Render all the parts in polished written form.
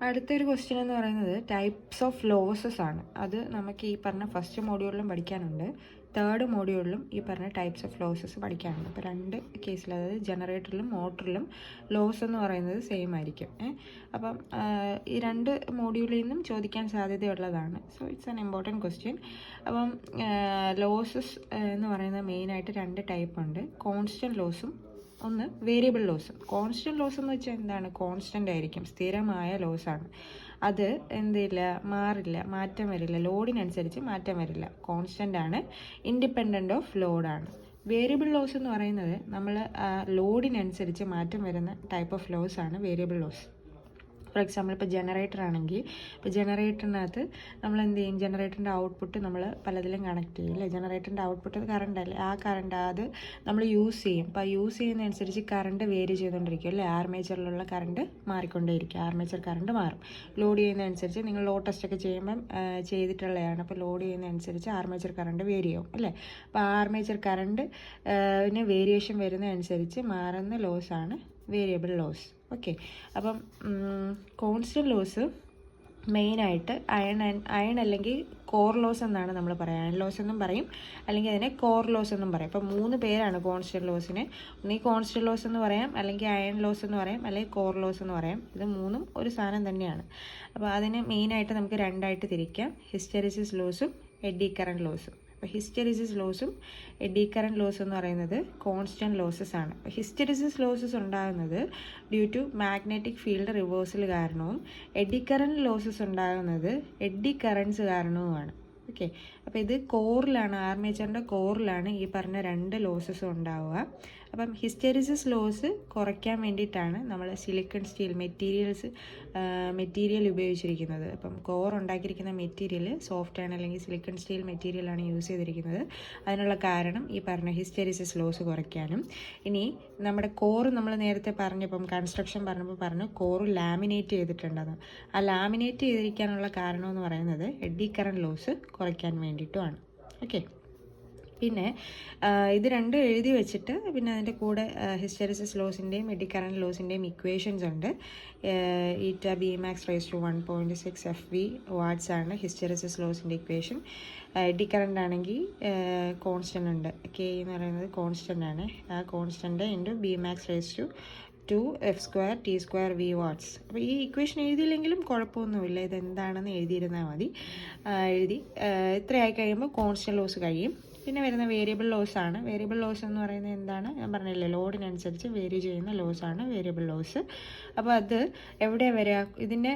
അടുത്തൊരു ക്വസ്റ്റ്യൻ എന്ന് പറയുന്നത് ടൈപ്സ് ഓഫ് ലോസസ് ആണ്. അത് നമുക്ക് ഈ പറഞ്ഞ ഫസ്റ്റ് മോഡ്യൂളിലും പഠിക്കാനുണ്ട്, തേർഡ് മോഡ്യൂളിലും ഈ പറഞ്ഞ ടൈപ്സ് ഓഫ് ലോസസ് പഠിക്കാനുണ്ട്. അപ്പോൾ രണ്ട് കേസിൽ, അതായത് ജനറേറ്ററിലും മോട്ടറിലും ലോസ് എന്ന് പറയുന്നത് സെയിം ആയിരിക്കും. അപ്പം ഈ രണ്ട് മോഡ്യൂളിൽ നിന്നും ചോദിക്കാൻ സാധ്യതയുള്ളതാണ്. So it's an important question. അപ്പം ലോസസ് എന്ന് പറയുന്നത് മെയിനായിട്ട് രണ്ട് ടൈപ്പ് ഉണ്ട്. കോൺസ്റ്റൻറ്റ് ലോസും ഒന്ന് വേരിയബിൾ ലോസ്. കോൺസ്റ്റൻറ്റ് ലോസ് എന്ന് വെച്ചാൽ എന്താണ്? കോൺസ്റ്റൻ്റ് ആയിരിക്കും, സ്ഥിരമായ ലോസാണ്. അത് എന്തില്ല, മാറില്ല, മാറ്റം വരില്ല, ലോഡിനനുസരിച്ച് മാറ്റം വരില്ല, കോൺസ്റ്റൻ്റ് ആണ്, ഇൻഡിപെൻഡൻ്റ് ഓഫ് ലോഡാണ്. വേരിയബിൾ ലോസ് എന്ന് പറയുന്നത് നമ്മൾ ലോഡിനനുസരിച്ച് മാറ്റം വരുന്ന ടൈപ്പ് ഓഫ് ലോസ് ആണ് വേരിയബിൾ ലോസ്. ഫോർ എക്സാമ്പിൾ ഇപ്പോൾ ജനറേറ്റർ ആണെങ്കിൽ, ഇപ്പോൾ ജനറേറ്ററിനകത്ത് നമ്മൾ എന്ത് ചെയ്യും, ജനറേറ്ററിൻ്റെ ഔട്ട്പുട്ട് നമ്മൾ പലതിലും കണക്ട് ചെയ്യും അല്ലേ. ജനറേറ്ററിൻ്റെ ഔട്ട്പുട്ട് കറണ്ട് അല്ലേ, ആ കറണ്ട് അത് നമ്മൾ യൂസ് ചെയ്യും. അപ്പോൾ യൂസ് ചെയ്യുന്നതനുസരിച്ച് കറണ്ട് വേരി ചെയ്തുകൊണ്ടിരിക്കും അല്ലേ. ആർമേച്ചറിലുള്ള കറണ്ട് മാറിക്കൊണ്ടേയിരിക്കും, ആർമേച്ചർ കറണ്ട് മാറും. ലോഡ് ചെയ്യുന്നതനുസരിച്ച് നിങ്ങൾ ലോഡ് ടെസ്റ്റൊക്കെ ചെയ്യുമ്പം ചെയ്തിട്ടുള്ളതാണ്. അപ്പോൾ ലോഡ് ചെയ്യുന്നതനുസരിച്ച് ആർമേച്ചർ കറണ്ട് വേരി ആവും അല്ലേ. അപ്പോൾ ആർമേച്ചർ കറണ്ട് വേരിയേഷൻ വരുന്നതനുസരിച്ച് മാറുന്ന ലോസാണ് വേരിയബിൾ ലോസ്. ഓക്കെ. അപ്പം കോൺസ്റ്റൻറ്റ് ലോസ് മെയിനായിട്ട് അയൺ അല്ലെങ്കിൽ കോർ ലോസ് എന്നാണ് നമ്മൾ പറയുക. അയൺ ലോസ് എന്നും പറയും, അല്ലെങ്കിൽ അതിനെ കോർ ലോസ് എന്നും പറയും. അപ്പം മൂന്ന് പേരാണ് കോൺസ്റ്റൻറ്റ് ലോസിന്. ഒന്നീ കോൺസ്റ്റൻറ്റ് ലോസ് എന്ന് പറയാം, അല്ലെങ്കിൽ അയൺ ലോസ് എന്ന് പറയാം, അല്ലെങ്കിൽ കോർ ലോസ് എന്ന് പറയാം. ഇത് മൂന്നും ഒരു സാധനം തന്നെയാണ്. അപ്പോൾ അതിന് മെയിനായിട്ട് നമുക്ക് രണ്ടായിട്ട് തിരിക്കാം, ഹിസ്റ്റെറിസിസ് ലോസും എഡി കറൻറ്റ് ലോസും. അപ്പോൾ ഹിസ്റ്റെറിസിസ് ലോസും എഡി കറൻറ്റ് ലോസ് എന്ന് പറയുന്നത് കോൺസ്റ്റൻറ്റ് ലോസസ് ആണ്. അപ്പോൾ ഹിസ്റ്റെറിസിസ് ലോസസ് ഉണ്ടാകുന്നത് due to magnetic field reversal കാരണവും എഡി കറൻറ്റ് ലോസസ് ഉണ്ടാകുന്നത് എഡി കറൻറ്റ്സ് കാരണവുമാണ്. ഓക്കെ. അപ്പോൾ ഇത് കോറിലാണ്, ആർമേച്ചറിൻ്റെ കോറിലാണ് ഈ പറഞ്ഞ രണ്ട് ലോസസും ഉണ്ടാവുക. അപ്പം ഹിസ്റ്റെറിസിസ് ലോസ് കുറയ്ക്കാൻ വേണ്ടിയിട്ടാണ് നമ്മൾ സിലിക്കൺ സ്റ്റീൽ മെറ്റീരിയൽ ഉപയോഗിച്ചിരിക്കുന്നത്. അപ്പം കോർ ഉണ്ടാക്കിയിരിക്കുന്ന മെറ്റീരിയൽ സോഫ്റ്റ് ആണ്, അല്ലെങ്കിൽ സിലിക്കൺ സ്റ്റീൽ മെറ്റീരിയലാണ് യൂസ് ചെയ്തിരിക്കുന്നത്. അതിനുള്ള കാരണം ഈ പറഞ്ഞ ഹിസ്റ്റെറിസിസ് ലോസ് കുറയ്ക്കാനും. ഇനി നമ്മുടെ കോറ് നമ്മൾ നേരത്തെ പറഞ്ഞപ്പം കൺസ്ട്രക്ഷൻ പറഞ്ഞപ്പോൾ പറഞ്ഞു കോറ് ലാമിനേറ്റ് ചെയ്തിട്ടുണ്ടെന്ന്. ആ ലാമിനേറ്റ് ചെയ്തിരിക്കാനുള്ള കാരണം എന്ന് പറയുന്നത് എഡി കറൻറ്റ് ലോസ് കുറയ്ക്കാൻ വേണ്ടിയിട്ടുമാണ്. ഓക്കെ. പിന്നെ ഇത് രണ്ടും എഴുതി വെച്ചിട്ട് പിന്നെ അതിൻ്റെ കൂടെ ഹിസ്റ്റെറിസിസ് ലോസിൻ്റെയും എഡി കറൻറ്റ് ലോസിൻ്റെയും ഇക്വേഷൻസ് ഉണ്ട്. Eta B max raise to 1.6 FV watts ആണ് ഹിസ്റ്റെറിസിസ് ലോസിൻ്റെ ഇക്വേഷൻ. എഡി കറൻറ്റ് ആണെങ്കിൽ കോൺസ്റ്റൻ്റ് ഉണ്ട്, കെ എന്ന് പറയുന്നത് കോൺസ്റ്റൻ്റ് ആണ്. ആ constant into B max raise to 2F² T² V watts. അപ്പോൾ ഈ ഇക്വേഷൻ എഴുതിയില്ലെങ്കിലും കുഴപ്പമൊന്നുമില്ല, ഇതെന്താണെന്ന് എഴുതിയിരുന്നാൽ മതി. എഴുതി ഇത്രയായി കഴിയുമ്പോൾ കോൺസ്റ്റൻറ്റ് ലോസ് കഴിയും. പിന്നെ വരുന്ന വേരിയബിൾ ലോസ് ആണ്. വേരിയബിൾ ലോസ് എന്ന് പറയുന്നത് എന്താണ്? ഞാൻ പറഞ്ഞില്ലേ, ലോഡിനനുസരിച്ച് വേരി ചെയ്യുന്ന ലോസാണ് വേരിയബിൾ ലോസ്. അപ്പോൾ അത് എവിടെയാണ് വരിക? ഇതിൻ്റെ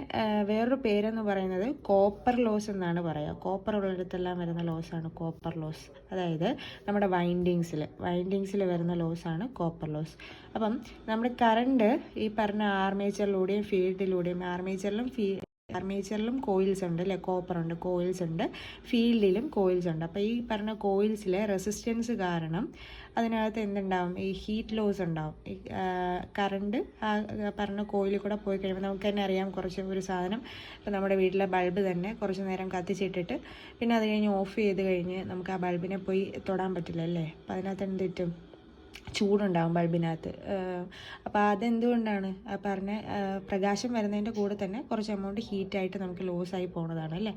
വേറൊരു പേരെന്ന് പറയുന്നത് കോപ്പർ ലോസ് എന്നാണ് പറയുക. കോപ്പർ ഉള്ളിടത്തെല്ലാം വരുന്ന ലോസാണ് കോപ്പർ ലോസ്. അതായത് നമ്മുടെ വൈൻഡിങ്സിൽ വരുന്ന ലോസാണ് കോപ്പർ ലോസ്. അപ്പം നമ്മുടെ കറണ്ട് ഈ പറഞ്ഞ ആർമേച്ചറിലൂടെയും ഫീൽഡിലൂടെയും, ആർമേച്ചറിലും കോയിൽസ് ഉണ്ട് അല്ലേ, കോപ്പറുണ്ട്, കോയിൽസ് ഉണ്ട്, ഫീൽഡിലും കോയിൽസ് ഉണ്ട്. അപ്പോൾ ഈ പറഞ്ഞ കോയിൽസിലെ റെസിസ്റ്റൻസ് കാരണം അതിനകത്ത് എന്തുണ്ടാവും? ഈ ഹീറ്റ് ലോസ് ഉണ്ടാവും. ഈ കറണ്ട് ആ പറഞ്ഞ കോയിലിൽ കൂടെ പോയി കഴിയുമ്പോൾ നമുക്ക് തന്നെ അറിയാം, ഒരു സാധനം ഇപ്പോൾ നമ്മുടെ വീട്ടിലെ ബൾബ് തന്നെ കുറച്ച് നേരം കത്തിച്ചിട്ടിട്ട് പിന്നെ അത് കഴിഞ്ഞ് ഓഫ് ചെയ്ത് കഴിഞ്ഞ് നമുക്ക് ആ ബൾബിനെ പോയി തൊടാൻ പറ്റില്ല അല്ലേ. അപ്പോൾ അതിനകത്ത് എന്ത് പറ്റും? ചൂടുണ്ടാകും ബൾബിനകത്ത്. അപ്പോൾ അതെന്തുകൊണ്ടാണ്? പറഞ്ഞ പ്രകാശം വരുന്നതിൻ്റെ കൂടെ തന്നെ കുറച്ച് എമൗണ്ട് ഹീറ്റായിട്ട് നമുക്ക് ലോസായി പോകുന്നതാണ് അല്ലേ.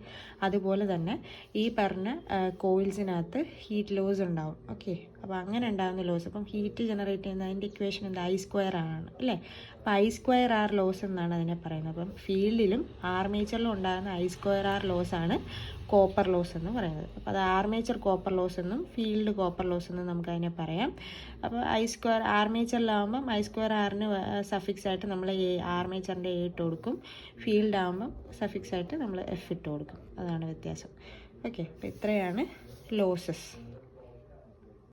അതുപോലെ തന്നെ ഈ പറഞ്ഞ കോയിൽസിനകത്ത് ഹീറ്റ് ലോസ് ഉണ്ടാവും. ഓക്കെ. അപ്പോൾ അങ്ങനെ ഉണ്ടാകുന്ന ലോസ്, അപ്പം ഹീറ്റ് ജനറേറ്റ് ചെയ്യുന്ന അതിൻ്റെ ഇക്വേഷൻ എന്താ? I² ആണ് അല്ലേ. അപ്പോൾ I²R ലോസ് എന്നാണ് അതിനെ പറയുന്നത്. അപ്പം ഫീൽഡിലും ആർമേച്ചറിലും ഉണ്ടാകുന്ന I²R ലോസാണ് കോപ്പർ ലോസ് എന്ന് പറയുന്നത്. അപ്പോൾ അത് ആർമേച്ചർ കോപ്പർ ലോസ് എന്നും ഫീൽഡ് കോപ്പർ ലോസ് എന്നും നമുക്കതിനെ പറയാം. അപ്പോൾ ആർമേച്ചറിലാവുമ്പം I²Rന് സഫിക്സ് ആയിട്ട് നമ്മൾ ആർമേച്ചറിൻ്റെ A ഇട്ട് കൊടുക്കും, ഫീൽഡ് ആകുമ്പം സഫിക്സ് ആയിട്ട് നമ്മൾ F ഇട്ട് കൊടുക്കും. അതാണ് വ്യത്യാസം. ഓക്കെ. അപ്പോൾ ഇത്രയാണ് ലോസസ്.